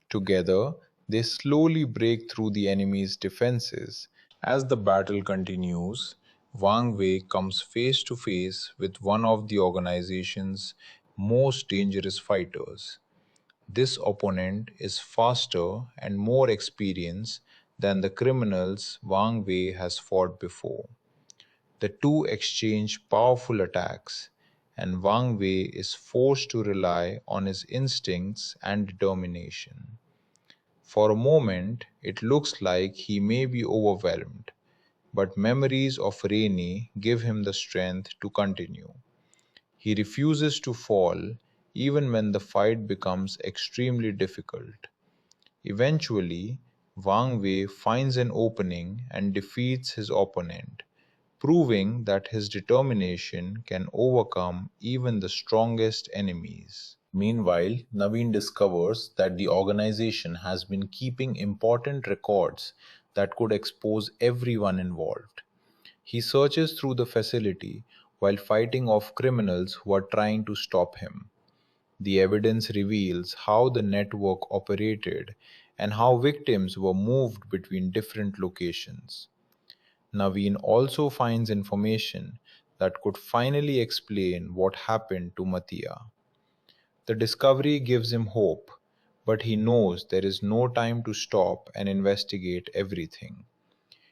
Together, they slowly break through the enemy's defenses. As the battle continues, Wang Wei comes face to face with one of the organization's most dangerous fighters. This opponent is faster and more experienced than the criminals Wang Wei has fought before. The two exchange powerful attacks, and Wang Wei is forced to rely on his instincts and determination. For a moment, it looks like he may be overwhelmed, but memories of Rainy give him the strength to continue. He refuses to fall even when the fight becomes extremely difficult. Eventually, Wang Wei finds an opening and defeats his opponent, proving that his determination can overcome even the strongest enemies. Meanwhile, Naveen discovers that the organization has been keeping important records that could expose everyone involved. He searches through the facility while fighting off criminals who are trying to stop him. The evidence reveals how the network operated and how victims were moved between different locations. Naveen also finds information that could finally explain what happened to Mattia. The discovery gives him hope, but he knows there is no time to stop and investigate everything.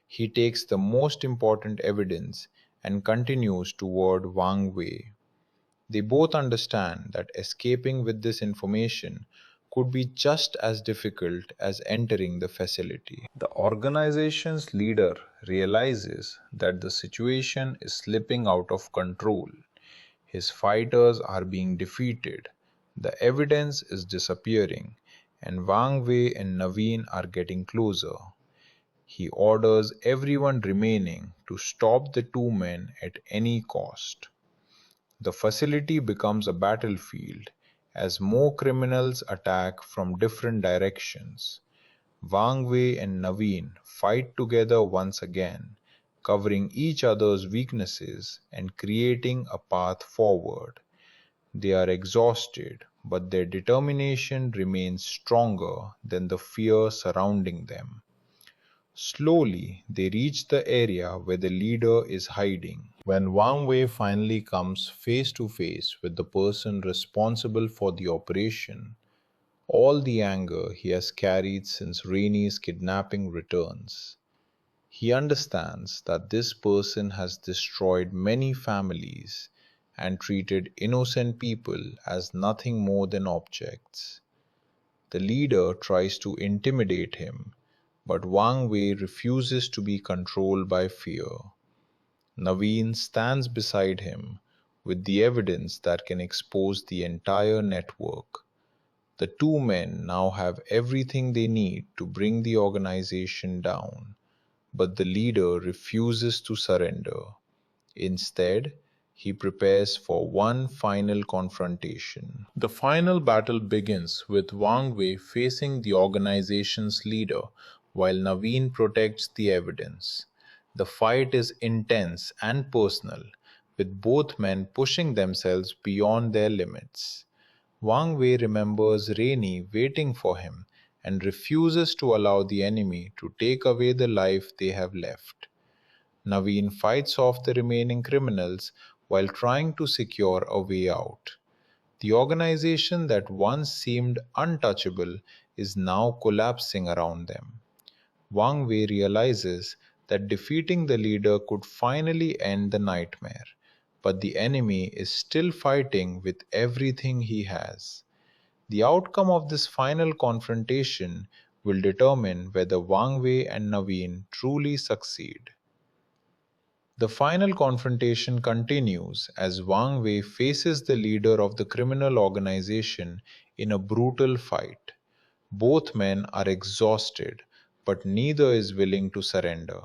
He takes the most important evidence and continues toward Wang Wei. They both understand that escaping with this information could be just as difficult as entering the facility. The organization's leader realizes that the situation is slipping out of control. His fighters are being defeated, the evidence is disappearing, and Wang Wei and Naveen are getting closer. He orders everyone remaining to stop the two men at any cost. The facility becomes a battlefield as more criminals attack from different directions. Wang Wei and Naveen fight together once again, covering each other's weaknesses and creating a path forward. They are exhausted, but their determination remains stronger than the fear surrounding them. Slowly, they reach the area where the leader is hiding. When Wang Wei finally comes face to face with the person responsible for the operation, all the anger he has carried since Rainey's kidnapping returns. He understands that this person has destroyed many families and treated innocent people as nothing more than objects. The leader tries to intimidate him, but Wang Wei refuses to be controlled by fear. Naveen stands beside him with the evidence that can expose the entire network. The two men now have everything they need to bring the organization down, but the leader refuses to surrender. Instead, he prepares for one final confrontation. The final battle begins with Wang Wei facing the organization's leader while Naveen protects the evidence. The fight is intense and personal, with both men pushing themselves beyond their limits. Wang Wei remembers Rainey waiting for him and refuses to allow the enemy to take away the life they have left. Naveen fights off the remaining criminals while trying to secure a way out. The organization that once seemed untouchable is now collapsing around them. Wang Wei realizes that defeating the leader could finally end the nightmare, but the enemy is still fighting with everything he has. The outcome of this final confrontation will determine whether Wang Wei and Naveen truly succeed. The final confrontation continues as Wang Wei faces the leader of the criminal organization in a brutal fight. Both men are exhausted, but neither is willing to surrender.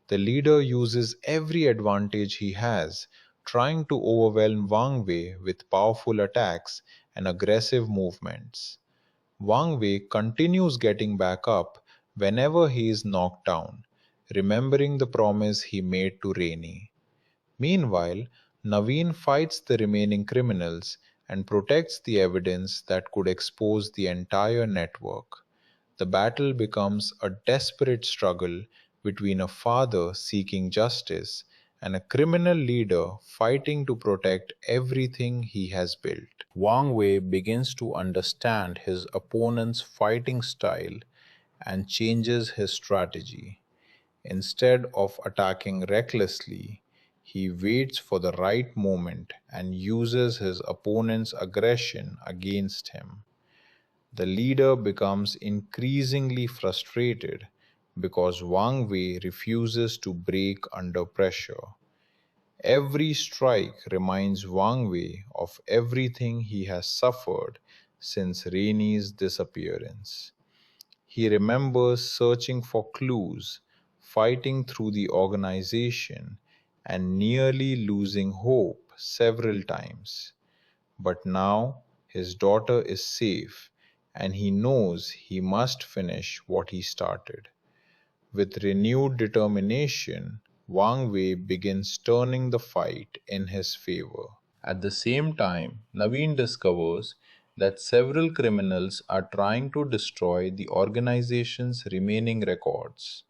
The leader uses every advantage he has, trying to overwhelm Wang Wei with powerful attacks and aggressive movements. Wang Wei continues getting back up whenever he is knocked down, remembering the promise he made to Rainey. Meanwhile, Naveen fights the remaining criminals and protects the evidence that could expose the entire network. The battle becomes a desperate struggle between a father seeking justice and a criminal leader fighting to protect everything he has built. Wang Wei begins to understand his opponent's fighting style and changes his strategy. Instead of attacking recklessly, he waits for the right moment and uses his opponent's aggression against him. The leader becomes increasingly frustrated because Wang Wei refuses to break under pressure. Every strike reminds Wang Wei of everything he has suffered since Rainey's disappearance. He remembers searching for clues, fighting through the organization, and nearly losing hope several times. But now his daughter is safe, and he knows he must finish what he started. With renewed determination, Wang Wei begins turning the fight in his favor. At the same time, Naveen discovers that several criminals are trying to destroy the organization's remaining records.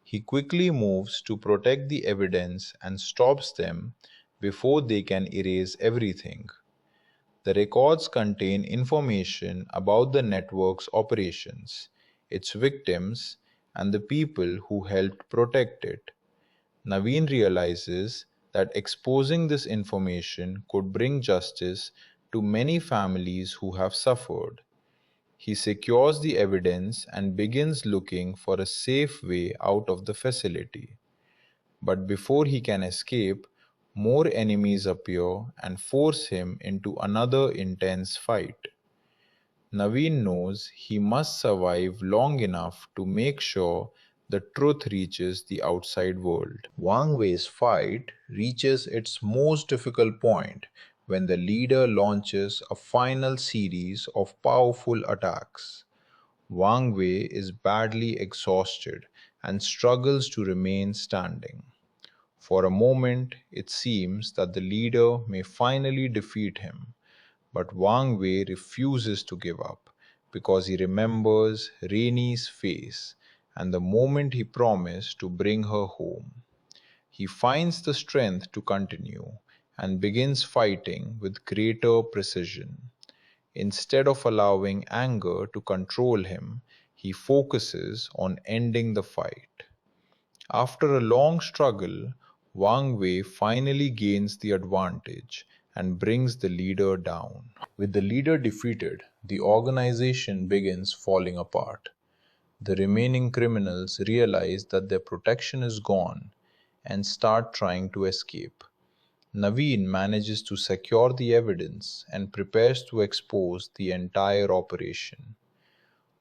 He quickly moves to protect the evidence and stops them before they can erase everything. The records contain information about the network's operations, its victims, and the people who helped protect it. Naveen realizes that exposing this information could bring justice to many families who have suffered. He secures the evidence and begins looking for a safe way out of the facility. But before he can escape, more enemies appear and force him into another intense fight. Naveen knows he must survive long enough to make sure the truth reaches the outside world. Wang Wei's fight reaches its most difficult point when the leader launches a final series of powerful attacks. Wang Wei is badly exhausted and struggles to remain standing. For a moment, it seems that the leader may finally defeat him, but Wang Wei refuses to give up because he remembers Rainey's face and the moment he promised to bring her home. He finds the strength to continue and begins fighting with greater precision. Instead of allowing anger to control him, he focuses on ending the fight. After a long struggle, Wang Wei finally gains the advantage and brings the leader down. With the leader defeated, the organization begins falling apart. The remaining criminals realize that their protection is gone and start trying to escape. Naveen manages to secure the evidence and prepares to expose the entire operation.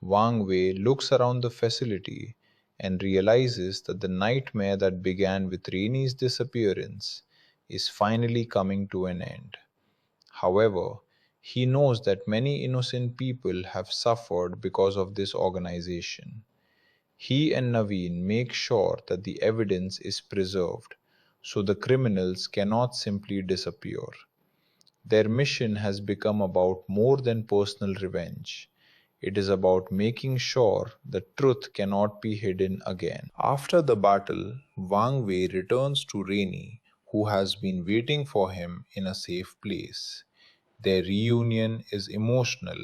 Wang Wei looks around the facility and realizes that the nightmare that began with Rainey's disappearance is finally coming to an end. However, he knows that many innocent people have suffered because of this organization. He and Naveen make sure that the evidence is preserved so the criminals cannot simply disappear. Their mission has become about more than personal revenge. It is about making sure the truth cannot be hidden again. After the battle, Wang Wei returns to Rainey, who has been waiting for him in a safe place. Their reunion is emotional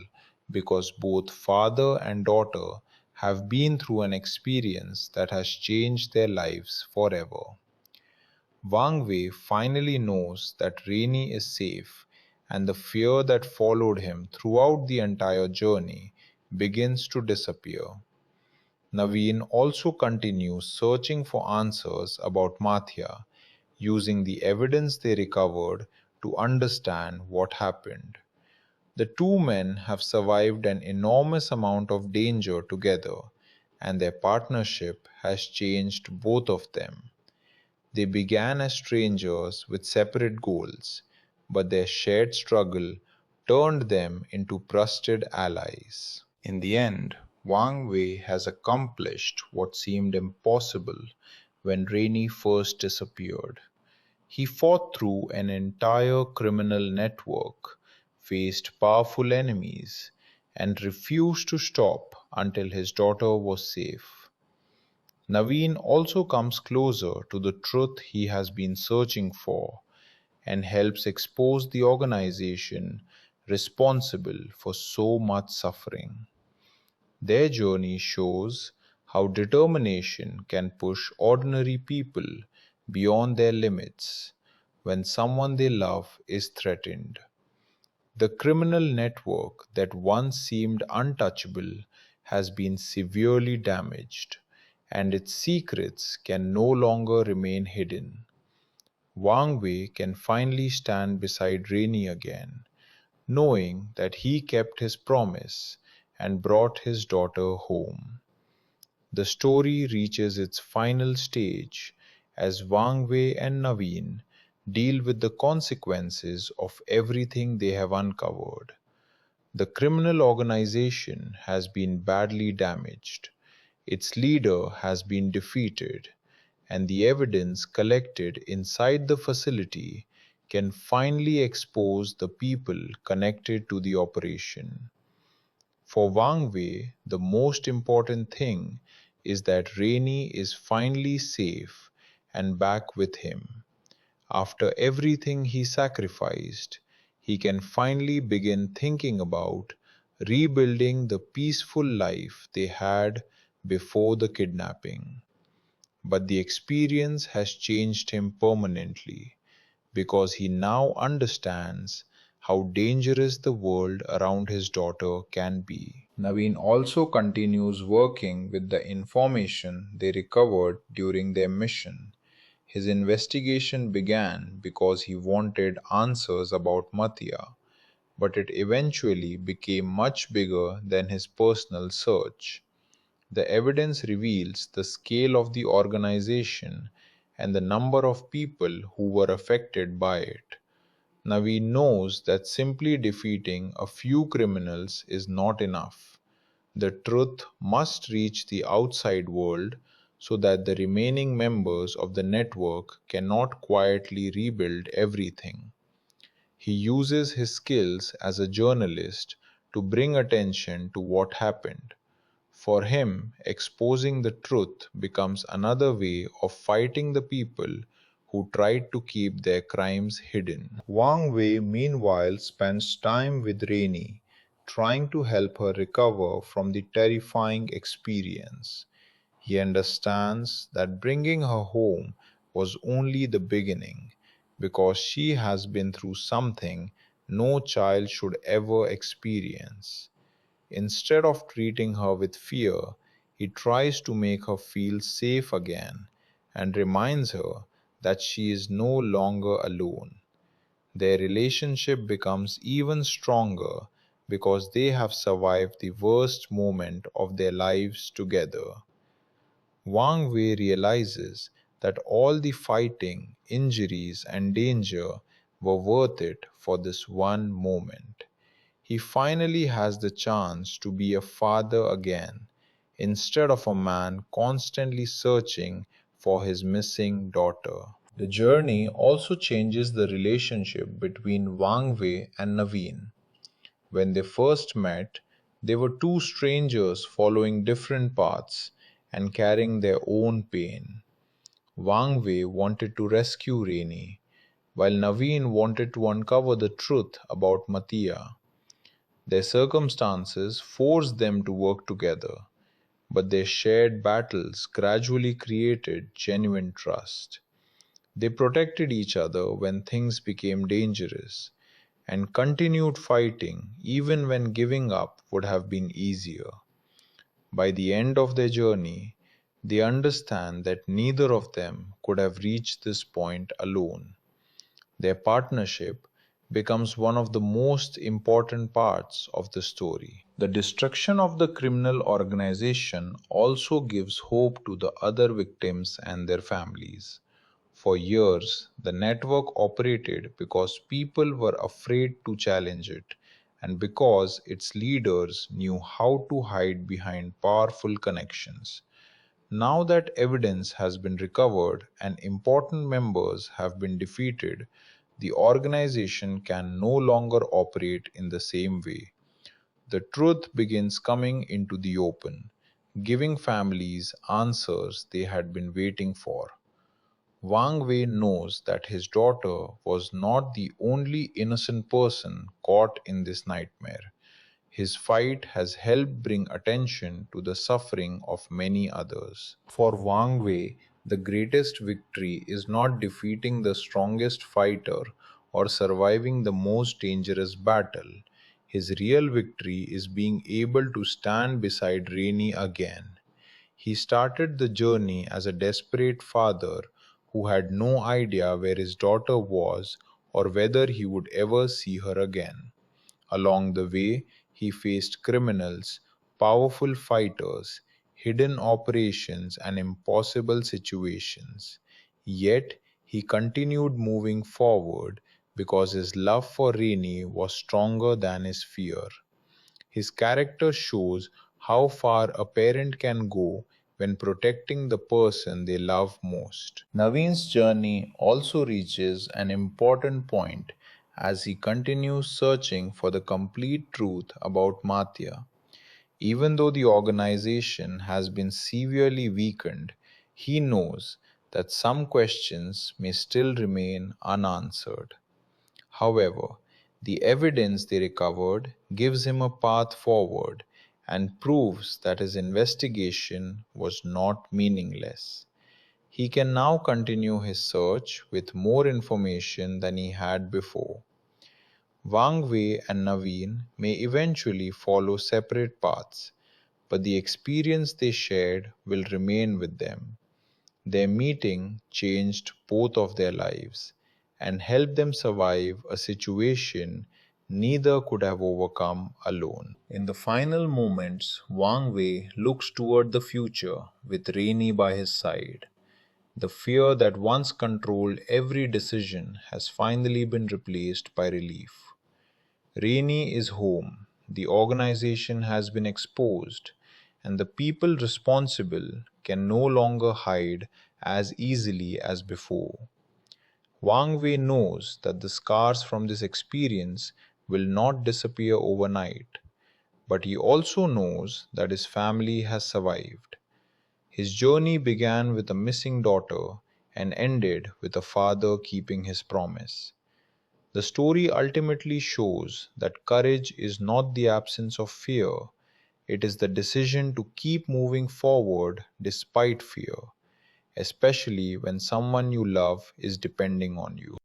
because both father and daughter have been through an experience that has changed their lives forever. Wang Wei finally knows that Rainey is safe, and the fear that followed him throughout the entire journey begins to disappear. Naveen also continues searching for answers about Mathia, using the evidence they recovered to understand what happened. The two men have survived an enormous amount of danger together, and their partnership has changed both of them. They began as strangers with separate goals, but their shared struggle turned them into trusted allies. In the end, Wang Wei has accomplished what seemed impossible when Rainey first disappeared. He fought through an entire criminal network, faced powerful enemies, and refused to stop until his daughter was safe. Naveen also comes closer to the truth he has been searching for and helps expose the organization responsible for so much suffering. Their journey shows how determination can push ordinary people beyond their limits when someone they love is threatened. The criminal network that once seemed untouchable has been severely damaged, and its secrets can no longer remain hidden. Wang Wei can finally stand beside Rainey again, knowing that he kept his promise and brought his daughter home. The story reaches its final stage as Wang Wei and Naveen deal with the consequences of everything they have uncovered. The criminal organization has been badly damaged, its leader has been defeated, and the evidence collected inside the facility can finally expose the people connected to the operation. For Wang Wei, the most important thing is that Rainey is finally safe and back with him. After everything he sacrificed, he can finally begin thinking about rebuilding the peaceful life they had before the kidnapping. But the experience has changed him permanently because he now understands how dangerous the world around his daughter can be. Naveen also continues working with the information they recovered during their mission. His investigation began because he wanted answers about Mattia, but it eventually became much bigger than his personal search. The evidence reveals the scale of the organization and the number of people who were affected by it. Naveen knows that simply defeating a few criminals is not enough. The truth must reach the outside world so that the remaining members of the network cannot quietly rebuild everything. He uses his skills as a journalist to bring attention to what happened. For him, exposing the truth becomes another way of fighting the people who tried to keep their crimes hidden. Wang Wei, meanwhile, spends time with Rainey, trying to help her recover from the terrifying experience. He understands that bringing her home was only the beginning, because she has been through something no child should ever experience. Instead of treating her with fear, he tries to make her feel safe again and reminds her that she is no longer alone. Their relationship becomes even stronger because they have survived the worst moment of their lives together. Wang Wei realizes that all the fighting, injuries, and danger were worth it for this one moment. He finally has the chance to be a father again, instead of a man constantly searching for his missing daughter. The journey also changes the relationship between Wang Wei and Naveen. When they first met, they were two strangers following different paths and carrying their own pain. Wang Wei wanted to rescue Rainey, while Naveen wanted to uncover the truth about Mattia. Their circumstances forced them to work together, but their shared battles gradually created genuine trust. They protected each other when things became dangerous, and continued fighting even when giving up would have been easier. By the end of their journey, they understand that neither of them could have reached this point alone. Their partnership becomes one of the most important parts of the story. The destruction of the criminal organization also gives hope to the other victims and their families. For years, the network operated because people were afraid to challenge it, and because its leaders knew how to hide behind powerful connections. Now that evidence has been recovered and important members have been defeated, the organization can no longer operate in the same way. The truth begins coming into the open, giving families answers they had been waiting for. Wang Wei knows that his daughter was not the only innocent person caught in this nightmare. His fight has helped bring attention to the suffering of many others. For Wang Wei, the greatest victory is not defeating the strongest fighter or surviving the most dangerous battle. His real victory is being able to stand beside Rainey again. He started the journey as a desperate father who had no idea where his daughter was or whether he would ever see her again. Along the way, he faced criminals, powerful fighters, hidden operations, and impossible situations. Yet, he continued moving forward because his love for Rainey was stronger than his fear. His character shows how far a parent can go when protecting the person they love most. Naveen's journey also reaches an important point as he continues searching for the complete truth about Mathia. Even though the organization has been severely weakened, he knows that some questions may still remain unanswered. However, the evidence they recovered gives him a path forward and proves that his investigation was not meaningless. He can now continue his search with more information than he had before. Wang Wei and Naveen may eventually follow separate paths, but the experience they shared will remain with them. Their meeting changed both of their lives and helped them survive a situation neither could have overcome alone. In the final moments, Wang Wei looks toward the future with Rainy by his side. The fear that once controlled every decision has finally been replaced by relief. Rainy is home, the organization has been exposed, and the people responsible can no longer hide as easily as before. Wang Wei knows that the scars from this experience will not disappear overnight, but he also knows that his family has survived. His journey began with a missing daughter and ended with a father keeping his promise. The story ultimately shows that courage is not the absence of fear, it is the decision to keep moving forward despite fear, especially when someone you love is depending on you.